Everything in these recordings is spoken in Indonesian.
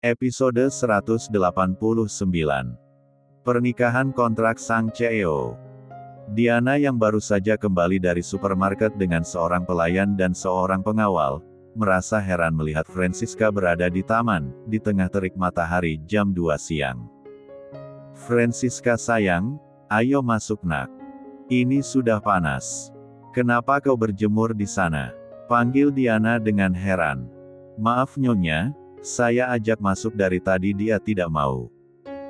Episode 189. Pernikahan kontrak Sang CEO. Diana yang baru saja kembali dari supermarket dengan seorang pelayan dan seorang pengawal, merasa heran melihat Francisca berada di taman, di tengah terik matahari jam 2 siang. "Francisca sayang, ayo masuk nak. Ini sudah panas. Kenapa kau berjemur di sana?" panggil Diana dengan heran. "Maaf nyonya, saya ajak masuk dari tadi dia tidak mau.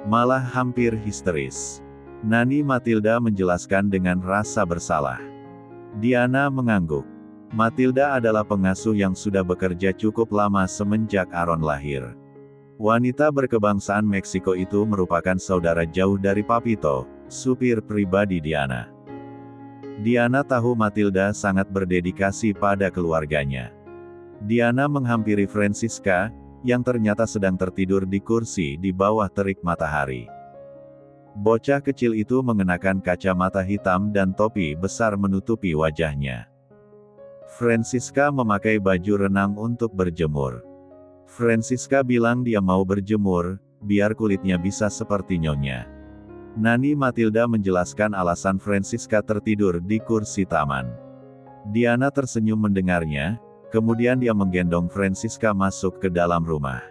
Malah hampir histeris." Nani Matilda menjelaskan dengan rasa bersalah. Diana mengangguk. Matilda adalah pengasuh yang sudah bekerja cukup lama semenjak Aaron lahir. Wanita berkebangsaan Meksiko itu merupakan saudara jauh dari Papito, supir pribadi Diana. Diana tahu Matilda sangat berdedikasi pada keluarganya. Diana menghampiri Francisca, yang ternyata sedang tertidur di kursi di bawah terik matahari. Bocah kecil itu mengenakan kacamata hitam dan topi besar menutupi wajahnya. Francisca memakai baju renang untuk berjemur. Francisca bilang dia mau berjemur, biar kulitnya bisa seperti nyonya. Nani Matilda menjelaskan alasan Francisca tertidur di kursi taman. Diana tersenyum mendengarnya, kemudian dia menggendong Francisca masuk ke dalam rumah.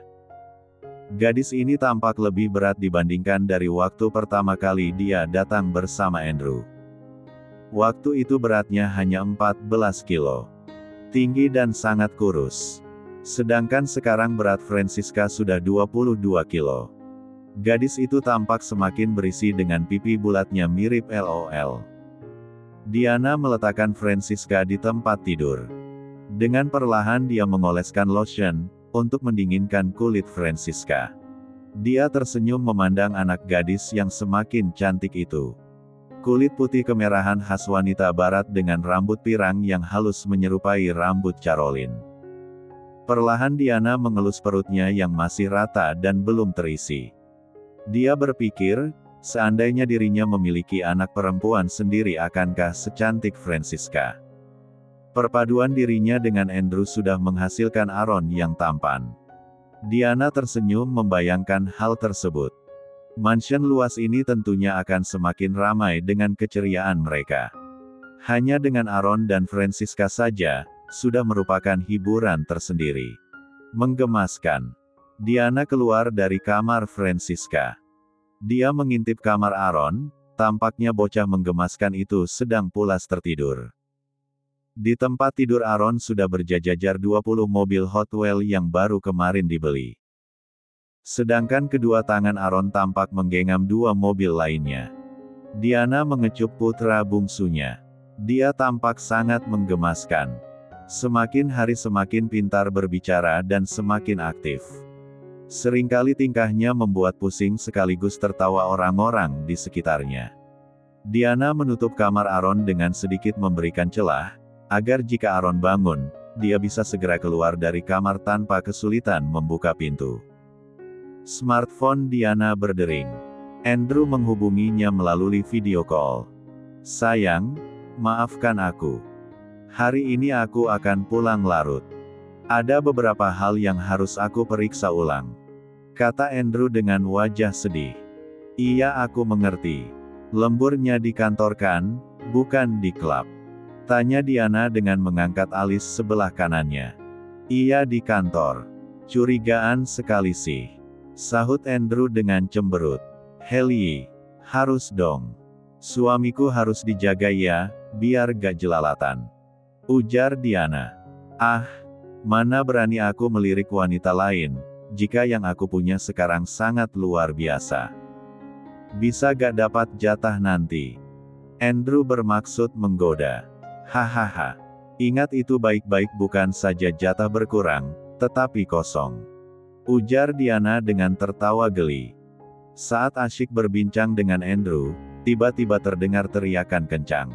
Gadis ini tampak lebih berat dibandingkan dari waktu pertama kali dia datang bersama Andrew. Waktu itu beratnya hanya 14 kilo. Tinggi dan sangat kurus. Sedangkan sekarang berat Francisca sudah 22 kilo. Gadis itu tampak semakin berisi dengan pipi bulatnya mirip LOL. Diana meletakkan Francisca di tempat tidur. Dengan perlahan dia mengoleskan lotion, untuk mendinginkan kulit Francisca. Dia tersenyum memandang anak gadis yang semakin cantik itu. Kulit putih kemerahan khas wanita barat dengan rambut pirang yang halus menyerupai rambut Caroline. Perlahan Diana mengelus perutnya yang masih rata dan belum terisi. Dia berpikir, seandainya dirinya memiliki anak perempuan sendiri akankah secantik Francisca. Perpaduan dirinya dengan Andrew sudah menghasilkan Aaron yang tampan. Diana tersenyum membayangkan hal tersebut. Mansion luas ini tentunya akan semakin ramai dengan keceriaan mereka. Hanya dengan Aaron dan Francisca saja, sudah merupakan hiburan tersendiri. Menggemaskan. Diana keluar dari kamar Francisca. Dia mengintip kamar Aaron, tampaknya bocah menggemaskan itu sedang pulas tertidur. Di tempat tidur Aaron sudah berjajar 20 mobil Hot Wheels yang baru kemarin dibeli. Sedangkan kedua tangan Aaron tampak menggenggam 2 mobil lainnya. Diana mengecup putra bungsunya. Dia tampak sangat menggemaskan. Semakin hari semakin pintar berbicara dan semakin aktif. Seringkali tingkahnya membuat pusing sekaligus tertawa orang-orang di sekitarnya. Diana menutup kamar Aaron dengan sedikit memberikan celah, agar jika Aaron bangun, dia bisa segera keluar dari kamar tanpa kesulitan membuka pintu. Smartphone Diana berdering. Andrew menghubunginya melalui video call. "Sayang, maafkan aku. Hari ini aku akan pulang larut. Ada beberapa hal yang harus aku periksa ulang," kata Andrew dengan wajah sedih. "Iya, aku mengerti. Lemburnya di kantor kan, bukan di klub?" tanya Diana dengan mengangkat alis sebelah kanannya. "Iya, di kantor." "Curigaan sekali sih," sahut Andrew dengan cemberut. "Heli, harus dong. Suamiku harus dijaga ya, biar gak jelalatan," ujar Diana. "Ah, mana berani aku melirik wanita lain, jika yang aku punya sekarang sangat luar biasa. Bisa gak dapat jatah nanti?" Andrew bermaksud menggoda. "Hahaha. Ingat itu baik-baik, bukan saja jatah berkurang, tetapi kosong," ujar Diana dengan tertawa geli. Saat asyik berbincang dengan Andrew, tiba-tiba terdengar teriakan kencang.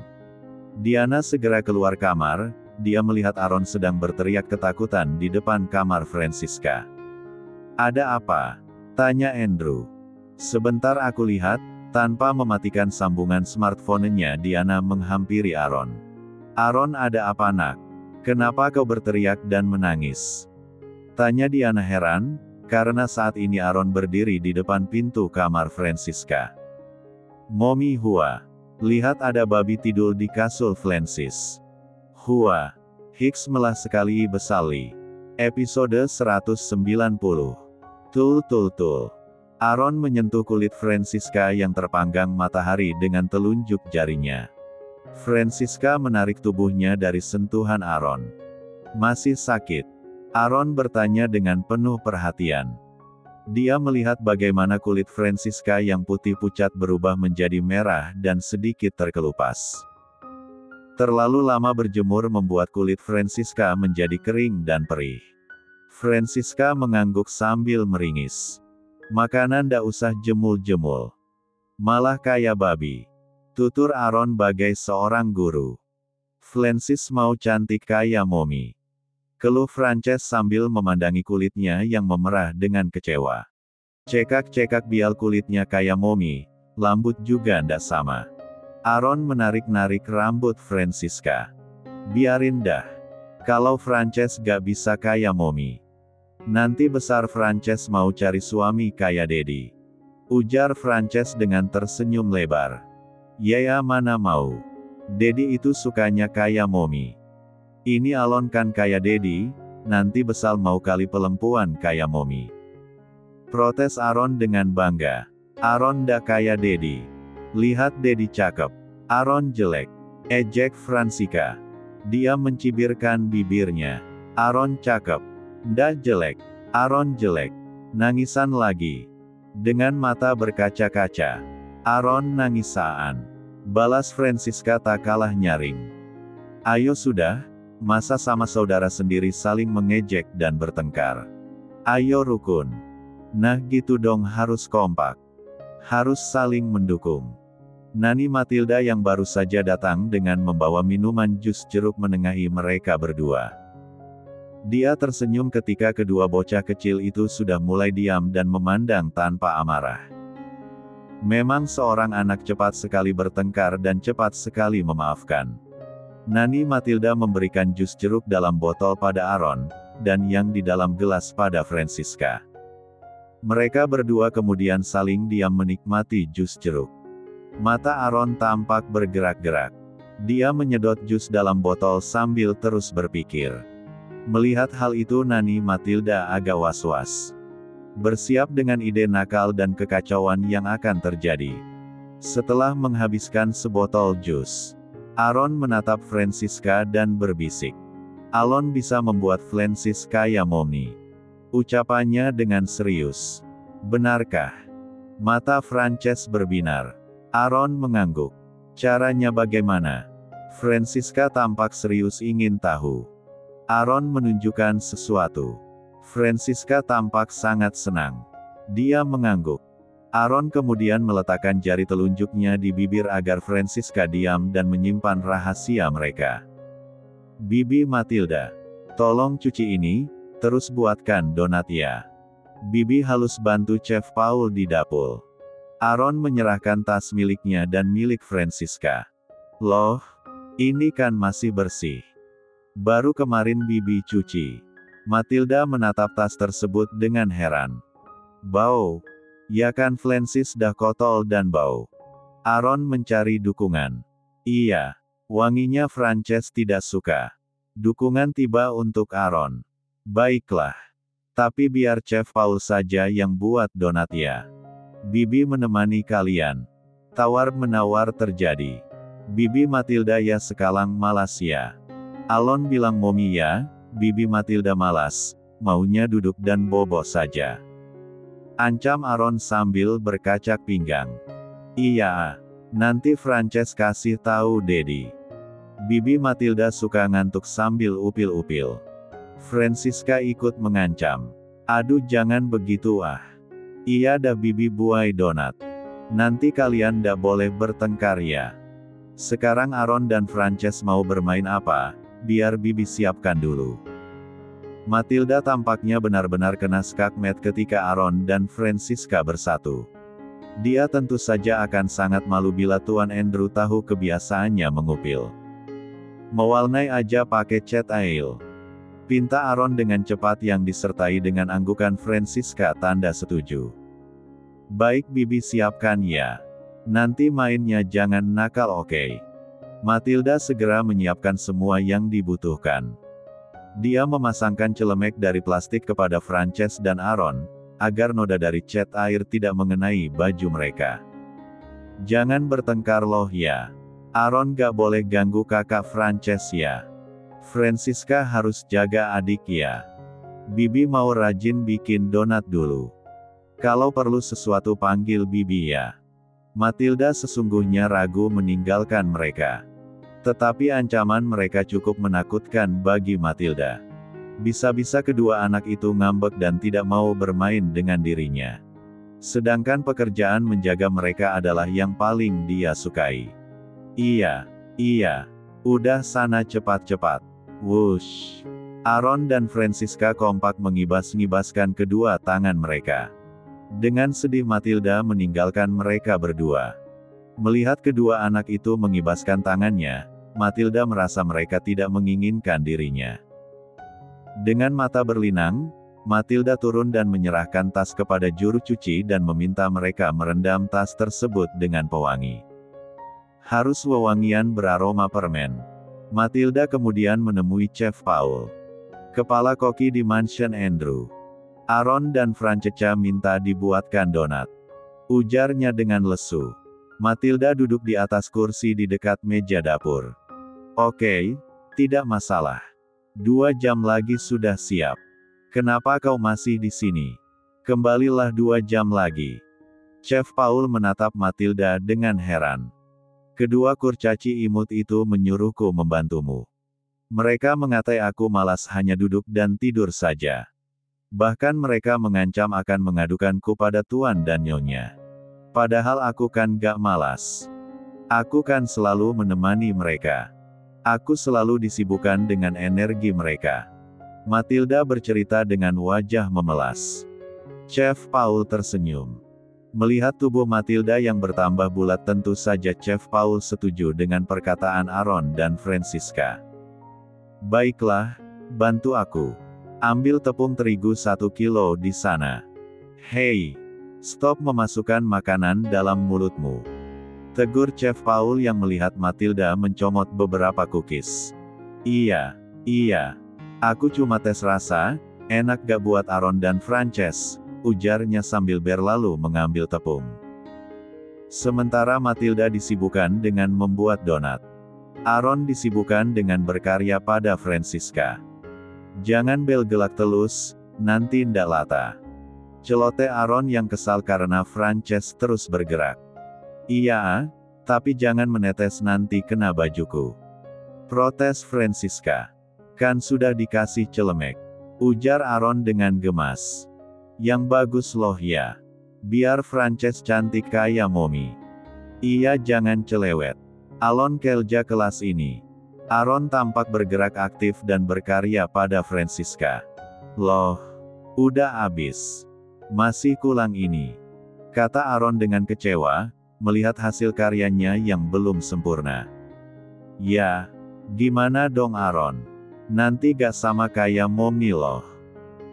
Diana segera keluar kamar. Dia melihat Aaron sedang berteriak ketakutan di depan kamar Francisca. "Ada apa?" tanya Andrew. "Sebentar aku lihat." Tanpa mematikan sambungan smartphone-nya Diana menghampiri Aaron. "Aaron, ada apa nak? Kenapa kau berteriak dan menangis?" tanya Diana heran, karena saat ini Aaron berdiri di depan pintu kamar Francisca. "Mommy Hua, lihat ada babi tidur di kasur Francis." "Hua." Hicks melah sekali besali. Episode 190. Tul. Aaron menyentuh kulit Francisca yang terpanggang matahari dengan telunjuk jarinya. Francisca menarik tubuhnya dari sentuhan Aaron. "Masih sakit?" Aaron bertanya dengan penuh perhatian. Dia melihat bagaimana kulit Francisca yang putih pucat berubah menjadi merah dan sedikit terkelupas. Terlalu lama berjemur membuat kulit Francisca menjadi kering dan perih. Francisca mengangguk sambil meringis. "Makanan ndak usah jemul-jemul. Malah kayak babi," tutur Aaron bagai seorang guru. "Francis mau cantik kayak Mommy," keluh Frances sambil memandangi kulitnya yang memerah dengan kecewa. "Cekak-cekak bial kulitnya kayak Mommy, lambut juga ndak sama." Aaron menarik-narik rambut Francisca. "Biarin dah. Kalau Frances gak bisa kayak Mommy, nanti besar Frances mau cari suami kayak Daddy," ujar Frances dengan tersenyum lebar. "Ya mana mau. Daddy itu sukanya kayak Mommy. Ini Alon kan kayak Daddy, nanti besar mau kali perempuan kayak Mommy," protes Aaron dengan bangga. "Aaron ndak kayak Daddy. Lihat Daddy cakep. Aaron jelek," ejek Francisca. Dia mencibirkan bibirnya. "Aaron cakep. Ndak jelek. Aaron jelek." Nangisan lagi. Dengan mata berkaca-kaca. "Aaron nangisaan," balas Francisca tak kalah nyaring. "Ayo sudah, masa sama saudara sendiri saling mengejek dan bertengkar. Ayo rukun. Nah gitu dong, harus kompak. Harus saling mendukung." Nani Matilda yang baru saja datang dengan membawa minuman jus jeruk menengahi mereka berdua. Dia tersenyum ketika kedua bocah kecil itu sudah mulai diam dan memandang tanpa amarah. Memang seorang anak cepat sekali bertengkar dan cepat sekali memaafkan. Nani Matilda memberikan jus jeruk dalam botol pada Aaron, dan yang di dalam gelas pada Francisca. Mereka berdua kemudian saling diam menikmati jus jeruk. Mata Aaron tampak bergerak-gerak. Dia menyedot jus dalam botol sambil terus berpikir. Melihat hal itu Nani Matilda agak was-was. Bersiap dengan ide nakal dan kekacauan yang akan terjadi. Setelah menghabiskan sebotol jus, Aaron menatap Francisca dan berbisik. "Alon bisa membuat Francis kayak Mommy," ucapannya dengan serius. "Benarkah?" Mata Frances berbinar. Aaron mengangguk. "Caranya bagaimana?" Francisca tampak serius ingin tahu. Aaron menunjukkan sesuatu. Francisca tampak sangat senang. Dia mengangguk. Aaron kemudian meletakkan jari telunjuknya di bibir agar Francisca diam dan menyimpan rahasia mereka. "Bibi Matilda, tolong cuci ini, terus buatkan donat ya. Bibi halus bantu Chef Paul di dapur." Aaron menyerahkan tas miliknya dan milik Francisca. "Loh, ini kan masih bersih. Baru kemarin Bibi cuci." Matilda menatap tas tersebut dengan heran. "Bau. Ya kan Francis dah kotor dan bau." Aaron mencari dukungan. "Iya. Wanginya Frances tidak suka." Dukungan tiba untuk Aaron. "Baiklah. Tapi biar Chef Paul saja yang buat donat ya. Bibi menemani kalian." Tawar-menawar terjadi. "Bibi Matilda ya sekalang malas ya." Alon bilang Mommy ya, Bibi Matilda malas, maunya duduk dan bobo saja. Ancam Aaron sambil berkacak pinggang. "Iya, nanti Frances kasih tahu Daddy. Bibi Matilda suka ngantuk sambil upil-upil." Francisca ikut mengancam. "Aduh jangan begitu ah. Iya dah Bibi buai donat. Nanti kalian ndak boleh bertengkar ya. Sekarang Aaron dan Frances mau bermain apa, biar Bibi siapkan dulu." Matilda tampaknya benar-benar kena skakmat ketika Aaron dan Francisca bersatu. Dia tentu saja akan sangat malu bila Tuan Andrew tahu kebiasaannya mengupil. Mewarnai aja pakai cat ail. Pinta Aaron dengan cepat yang disertai dengan anggukan Francisca tanda setuju. Baik Bibi siapkan ya. Nanti mainnya jangan nakal oke. Matilda segera menyiapkan semua yang dibutuhkan. Dia memasangkan celemek dari plastik kepada Frances dan Aaron, agar noda dari cat air tidak mengenai baju mereka. Jangan bertengkar loh ya. Aaron gak boleh ganggu kakak Frances ya. Francisca harus jaga adik ya. Bibi mau rajin bikin donat dulu. Kalau perlu sesuatu panggil Bibi ya. Matilda sesungguhnya ragu meninggalkan mereka. Tetapi ancaman mereka cukup menakutkan bagi Matilda. Bisa-bisa kedua anak itu ngambek dan tidak mau bermain dengan dirinya. Sedangkan pekerjaan menjaga mereka adalah yang paling dia sukai. Iya, udah sana cepat-cepat. Wush. Aaron dan Francisca kompak mengibas-ngibaskan kedua tangan mereka. Dengan sedih Matilda meninggalkan mereka berdua. Melihat kedua anak itu mengibaskan tangannya, Matilda merasa mereka tidak menginginkan dirinya. Dengan mata berlinang, Matilda turun dan menyerahkan tas kepada juru cuci dan meminta mereka merendam tas tersebut dengan pewangi. Harus wewangian beraroma permen. Matilda kemudian menemui Chef Paul, kepala koki di Mansion Andrew. Aaron dan Francesca minta dibuatkan donat. Ujarnya dengan lesu. Matilda duduk di atas kursi di dekat meja dapur. Oke, tidak masalah. 2 jam lagi sudah siap. Kenapa kau masih di sini? Kembalilah 2 jam lagi. Chef Paul menatap Matilda dengan heran. Kedua kurcaci imut itu menyuruhku membantumu. Mereka mengatai aku malas hanya duduk dan tidur saja. Bahkan mereka mengancam akan mengadukanku pada tuan dan nyonya. Padahal aku kan gak malas. Aku kan selalu menemani mereka. Aku selalu disibukkan dengan energi mereka. Matilda bercerita dengan wajah memelas. Chef Paul tersenyum. Melihat tubuh Matilda yang bertambah bulat tentu saja Chef Paul setuju dengan perkataan Aaron dan Francisca. Baiklah, bantu aku. Ambil tepung terigu 1 kilo di sana. Hei, stop memasukkan makanan dalam mulutmu. Tegur Chef Paul yang melihat Matilda mencomot beberapa cookies. Iya, aku cuma tes rasa, enak gak buat Aaron dan Frances? Ujarnya sambil berlalu mengambil tepung. Sementara Matilda disibukkan dengan membuat donat. Aaron disibukkan dengan berkarya pada Francisca. Jangan belgelak telus, nanti ndak lata. Celoteh Aaron yang kesal karena Frances terus bergerak. Iya, tapi jangan menetes nanti kena bajuku. Protes Francisca. Kan sudah dikasih celemek. Ujar Aaron dengan gemas. Yang bagus loh ya. Biar Frances cantik kayak Mommy. Iya jangan celewet. Alon Kelja kelas ini. Aaron tampak bergerak aktif dan berkarya pada Francisca. Loh, udah abis. Masih kurang ini. Kata Aaron dengan kecewa, melihat hasil karyanya yang belum sempurna. Ya, gimana dong Aaron? Nanti gak sama kayak Mommy loh.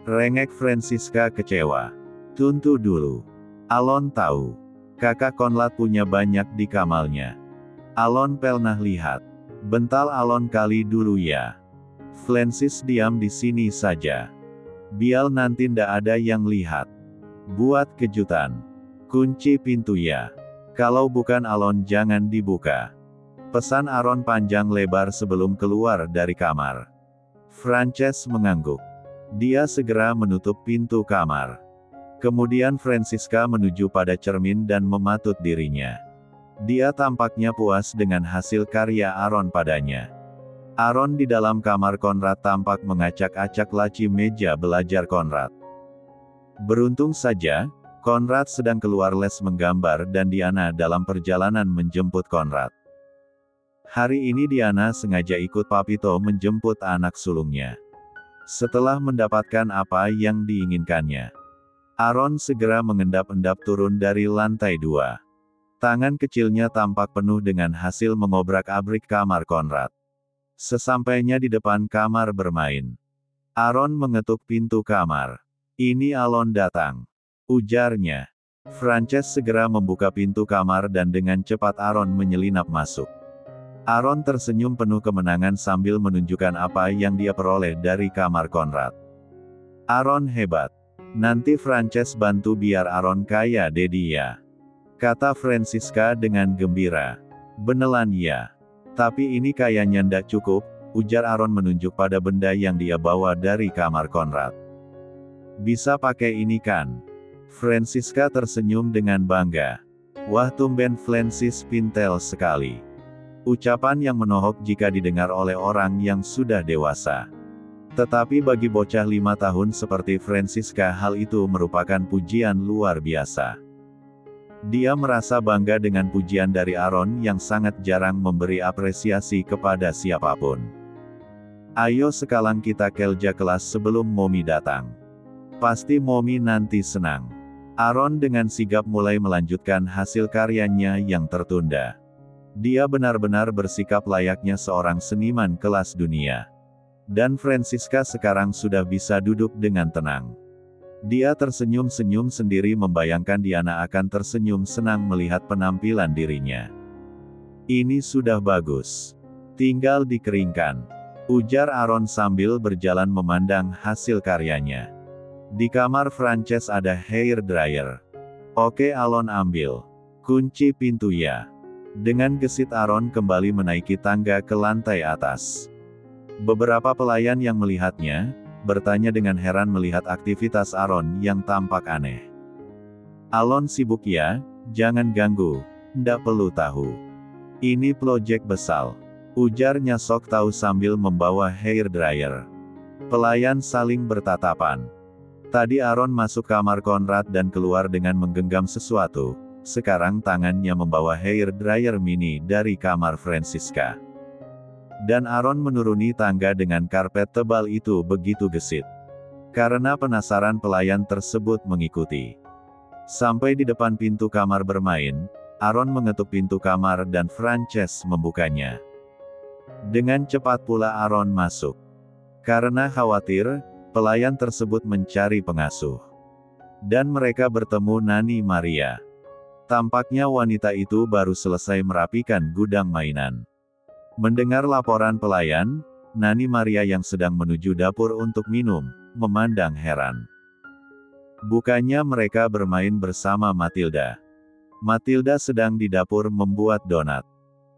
Rengek Francisca kecewa. Tunggu dulu. Alon tahu. Kakak Konrad punya banyak di kamarnya. Alon pernah lihat. Bental Alon kali dulu ya. Francis diam di sini saja. Biar nanti ndak ada yang lihat. Buat kejutan. Kunci pintu ya. Kalau bukan Alon jangan dibuka. Pesan Aaron panjang lebar sebelum keluar dari kamar. Frances mengangguk. Dia segera menutup pintu kamar. Kemudian Francisca menuju pada cermin dan mematut dirinya. Dia tampaknya puas dengan hasil karya Aaron padanya. Aaron di dalam kamar Konrad tampak mengacak-acak laci meja belajar Konrad. Beruntung saja, Konrad sedang keluar les menggambar dan Diana dalam perjalanan menjemput Konrad. Hari ini Diana sengaja ikut Papito menjemput anak sulungnya. Setelah mendapatkan apa yang diinginkannya, Aaron segera mengendap-endap turun dari lantai 2. Tangan kecilnya tampak penuh dengan hasil mengobrak-abrik kamar Konrad. Sesampainya di depan kamar bermain, Aaron mengetuk pintu kamar. "Ini Alon datang," ujarnya. Frances segera membuka pintu kamar dan dengan cepat Aaron menyelinap masuk. Aaron tersenyum penuh kemenangan sambil menunjukkan apa yang dia peroleh dari kamar Conrad. "Aaron hebat. Nanti Frances bantu biar Aaron kaya Dedi ya," kata Francisca dengan gembira. "Beneran ya. Tapi ini kayaknya ndak cukup," ujar Aaron menunjuk pada benda yang dia bawa dari kamar Conrad. "Bisa pakai ini kan?" Francisca tersenyum dengan bangga. "Wah, tumben Francis pintel sekali." Ucapan yang menohok jika didengar oleh orang yang sudah dewasa. Tetapi bagi bocah 5 tahun seperti Francisca hal itu merupakan pujian luar biasa. Dia merasa bangga dengan pujian dari Aaron yang sangat jarang memberi apresiasi kepada siapapun. "Ayo sekarang kita kerja kelas sebelum Mommy datang. Pasti Mommy nanti senang." Aaron dengan sigap mulai melanjutkan hasil karyanya yang tertunda. Dia benar-benar bersikap layaknya seorang seniman kelas dunia. Dan Francisca sekarang sudah bisa duduk dengan tenang. Dia tersenyum-senyum sendiri membayangkan Diana akan tersenyum senang melihat penampilan dirinya. "Ini sudah bagus. Tinggal dikeringkan," ujar Aaron sambil berjalan memandang hasil karyanya. Di kamar Frances ada hair dryer. "Oke Alon, ambil kunci pintu ya." Dengan gesit Aaron kembali menaiki tangga ke lantai atas. Beberapa pelayan yang melihatnya, bertanya dengan heran melihat aktivitas Aaron yang tampak aneh. "Alon sibuk ya, jangan ganggu, ndak perlu tahu. Ini project besar," ujarnya sok tahu sambil membawa hair dryer. Pelayan saling bertatapan. Tadi Aaron masuk kamar Conrad dan keluar dengan menggenggam sesuatu. Sekarang tangannya membawa hair dryer mini dari kamar Francisca. Dan Aaron menuruni tangga dengan karpet tebal itu begitu gesit. Karena penasaran pelayan tersebut mengikuti. Sampai di depan pintu kamar bermain, Aaron mengetuk pintu kamar dan Frances membukanya. Dengan cepat pula Aaron masuk. Karena khawatir, pelayan tersebut mencari pengasuh. Dan mereka bertemu Nani Maria. Tampaknya wanita itu baru selesai merapikan gudang mainan. Mendengar laporan pelayan, Nani Maria yang sedang menuju dapur untuk minum, memandang heran. Bukannya mereka bermain bersama Matilda. Matilda sedang di dapur membuat donat.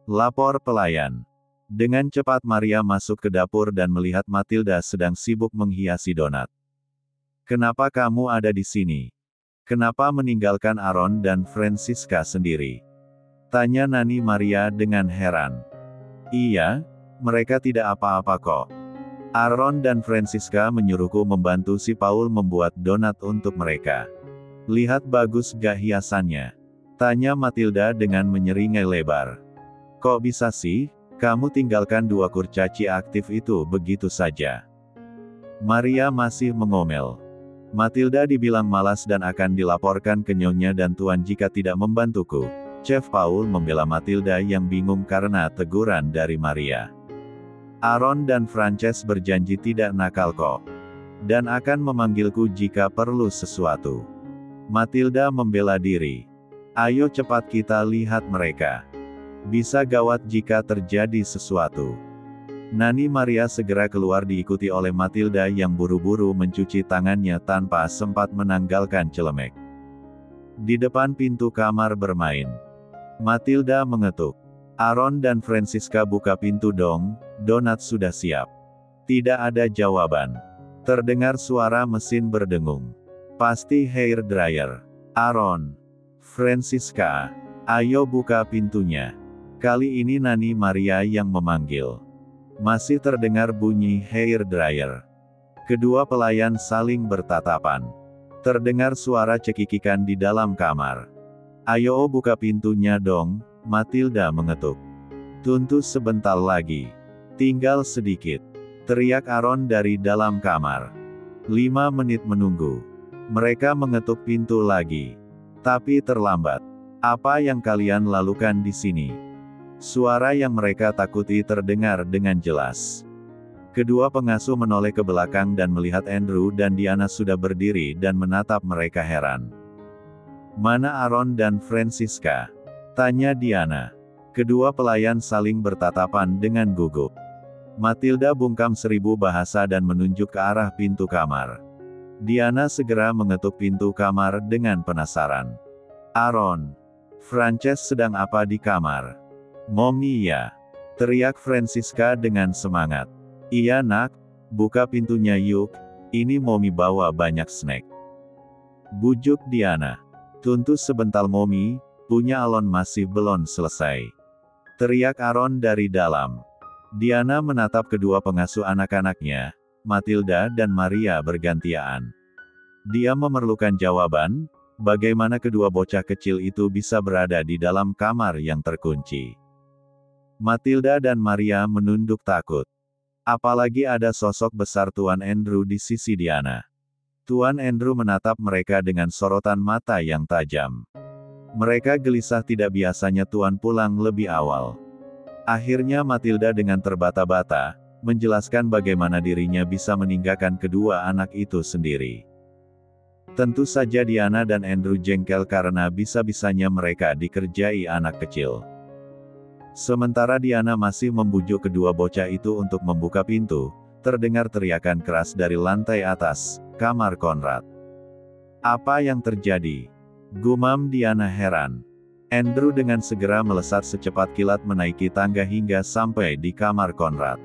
Lapor pelayan. Dengan cepat Maria masuk ke dapur dan melihat Matilda sedang sibuk menghiasi donat. "Kenapa kamu ada di sini? Kenapa meninggalkan Aaron dan Francisca sendiri?" tanya Nani Maria dengan heran. "Iya, mereka tidak apa-apa kok. Aaron dan Francisca menyuruhku membantu si Paul membuat donat untuk mereka. Lihat bagus gak hiasannya?" tanya Matilda dengan menyeringai lebar. "Kok bisa sih, kamu tinggalkan 2 kurcaci aktif itu begitu saja?" Maria masih mengomel. Matilda dibilang malas dan akan dilaporkan ke nyonya dan tuan jika tidak membantuku. Chef Paul membela Matilda yang bingung karena teguran dari Maria. "Aaron dan Frances berjanji tidak nakal kok. Dan akan memanggilku jika perlu sesuatu." Matilda membela diri. "Ayo cepat kita lihat mereka. Bisa gawat jika terjadi sesuatu." Nani Maria segera keluar diikuti oleh Matilda yang buru-buru mencuci tangannya tanpa sempat menanggalkan celemek. Di depan pintu kamar bermain, Matilda mengetuk. "Aaron dan Francisca buka pintu dong, donat sudah siap." Tidak ada jawaban. Terdengar suara mesin berdengung. Pasti hair dryer. "Aaron, Francisca, ayo buka pintunya." Kali ini Nani Maria yang memanggil. Masih terdengar bunyi hair dryer. Kedua pelayan saling bertatapan. Terdengar suara cekikikan di dalam kamar. "Ayo buka pintunya dong," Matilda mengetuk. "Tunggu sebentar lagi. Tinggal sedikit," teriak Aaron dari dalam kamar. 5 menit menunggu. Mereka mengetuk pintu lagi. Tapi terlambat. "Apa yang kalian lakukan di sini? Suara yang mereka takuti terdengar dengan jelas. Kedua pengasuh menoleh ke belakang dan melihat Andrew dan Diana sudah berdiri dan menatap mereka heran. "Mana Aaron dan Francisca?" tanya Diana. Kedua pelayan saling bertatapan dengan gugup. Matilda bungkam 1000 bahasa dan menunjuk ke arah pintu kamar. Diana segera mengetuk pintu kamar dengan penasaran. "Aaron, Frances sedang apa di kamar?" "Mommy ya," teriak Francisca dengan semangat. "Iya nak, buka pintunya yuk, ini Mommy bawa banyak snack," bujuk Diana. "Tunggu sebentar Mommy, punya Alon masih belum selesai," teriak Aaron dari dalam. Diana menatap kedua pengasuh anak-anaknya, Matilda dan Maria bergantian. Dia memerlukan jawaban, bagaimana kedua bocah kecil itu bisa berada di dalam kamar yang terkunci. Matilda dan Maria menunduk takut. Apalagi ada sosok besar Tuan Andrew di sisi Diana. Tuan Andrew menatap mereka dengan sorotan mata yang tajam. Mereka gelisah, tidak biasanya Tuan pulang lebih awal. Akhirnya Matilda dengan terbata-bata, menjelaskan bagaimana dirinya bisa meninggalkan kedua anak itu sendiri. Tentu saja Diana dan Andrew jengkel karena bisa-bisanya mereka dikerjai anak kecil. Sementara Diana masih membujuk kedua bocah itu untuk membuka pintu, terdengar teriakan keras dari lantai atas, kamar Conrad. "Apa yang terjadi?" gumam Diana heran. Andrew dengan segera melesat secepat kilat menaiki tangga hingga sampai di kamar Conrad.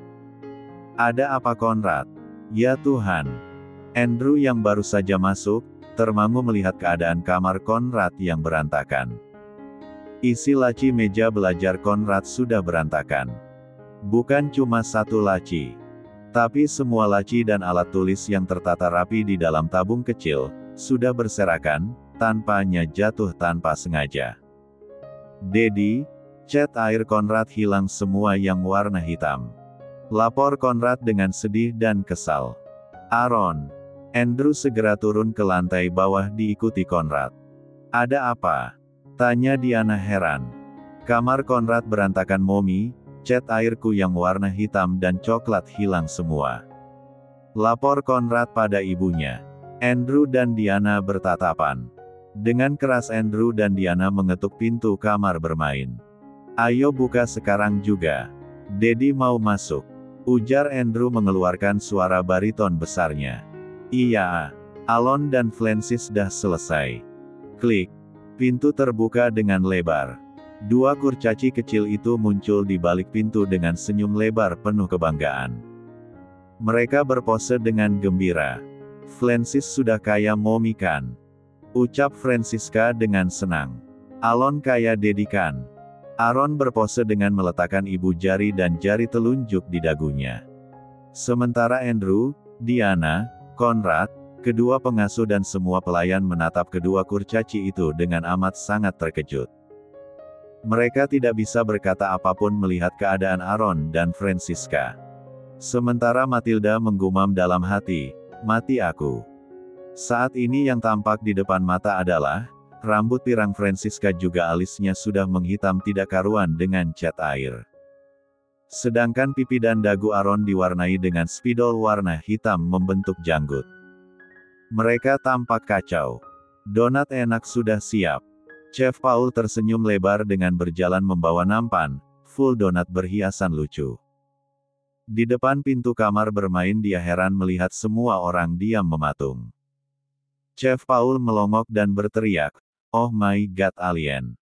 "Ada apa Conrad?" "Ya Tuhan." Andrew yang baru saja masuk, termangu melihat keadaan kamar Conrad yang berantakan. Isi laci meja belajar Conrad sudah berantakan. Bukan cuma satu laci, tapi semua laci dan alat tulis yang tertata rapi di dalam tabung kecil, sudah berserakan, tanpanya jatuh tanpa sengaja. "Daddy, cat air Conrad hilang semua yang warna hitam," lapor Conrad dengan sedih dan kesal. "Aaron." Andrew segera turun ke lantai bawah diikuti Conrad. "Ada apa?" tanya Diana heran. "Kamar Conrad berantakan Mommy, cat airku yang warna hitam dan coklat hilang semua," lapor Conrad pada ibunya. Andrew dan Diana bertatapan. Dengan keras Andrew dan Diana mengetuk pintu kamar bermain. "Ayo buka sekarang juga. Daddy mau masuk," ujar Andrew mengeluarkan suara bariton besarnya. "Iya, Alon dan Francis dah selesai." Klik. Pintu terbuka dengan lebar. Dua kurcaci kecil itu muncul di balik pintu dengan senyum lebar penuh kebanggaan. Mereka berpose dengan gembira. "Francis sudah kaya Mommy kan?" ucap Francisca dengan senang. "Alon kaya Daddy kan?" Aaron berpose dengan meletakkan ibu jari dan jari telunjuk di dagunya. Sementara Andrew, Diana, Conrad, kedua pengasuh dan semua pelayan menatap kedua kurcaci itu dengan amat sangat terkejut. Mereka tidak bisa berkata apapun melihat keadaan Aaron dan Francisca. Sementara Matilda menggumam dalam hati, "Mati aku." Saat ini yang tampak di depan mata adalah, rambut pirang Francisca juga alisnya sudah menghitam tidak karuan dengan cat air. Sedangkan pipi dan dagu Aaron diwarnai dengan spidol warna hitam membentuk janggut. Mereka tampak kacau. "Donat enak sudah siap." Chef Paul tersenyum lebar dengan berjalan membawa nampan, full donat berhiasan lucu. Di depan pintu kamar bermain dia heran melihat semua orang diam mematung. Chef Paul melongok dan berteriak, "Oh my god alien."